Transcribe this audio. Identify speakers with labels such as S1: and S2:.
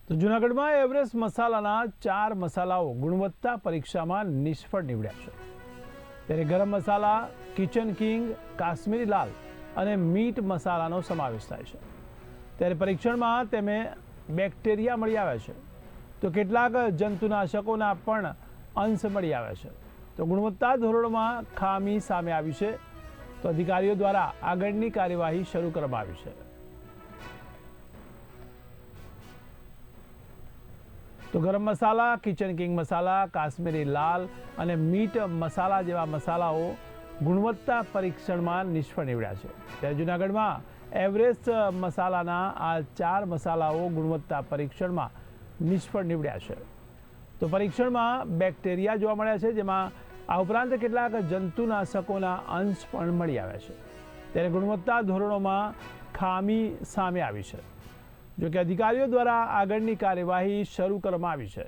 S1: તો જૂનાગઢમાં એવરેસ્ટ મસાલાના 4 મસાલાઓ ગુણવત્તા પરીક્ષામાં નિષ્ફળ નીવડ્યા છે। ત્યારે ગરમ મસાલા, કિચન કિંગ, કાશ્મીરી લાલ અને મીટ મસાલાનો સમાવેશ થાય છે। ત્યારે પરીક્ષણમાં તેમને બેક્ટેરિયા મળી આવ્યા છે, તો કેટલાક જંતુનાશકોના પણ અંશ મળી આવ્યા છે। તો ગુણવત્તા ધોરણોમાં ખામી સામે આવી છે, તો અધિકારીઓ દ્વારા આગળની કાર્યવાહી શરૂ કરવામાં આવી છે। તો ગરમ મસાલા, કિચન કિંગ મસાલા, કાશ્મીરી લાલ અને મીટ મસાલા જેવા મસાલાઓ ગુણવત્તા પરીક્ષણમાં નિષ્ફળ નીવડ્યા છે। ત્યારે જૂનાગઢમાં એવરેસ્ટ મસાલાના આ 4 મસાલાઓ ગુણવત્તા પરીક્ષણમાં નિષ્ફળ નીવડ્યા છે। તો પરીક્ષણમાં બેક્ટેરિયા જોવા મળ્યા છે, જેમાં આ ઉપરાંત કેટલાક જંતુનાશકોના અંશ પણ મળી આવ્યા છે। ત્યારે ગુણવત્તા ધોરણોમાં ખામી સામે આવી છે, જો કે અધિકારીઓ દ્વારા આગળની કાર્યવાહી શરૂ કરવામાં આવી છે।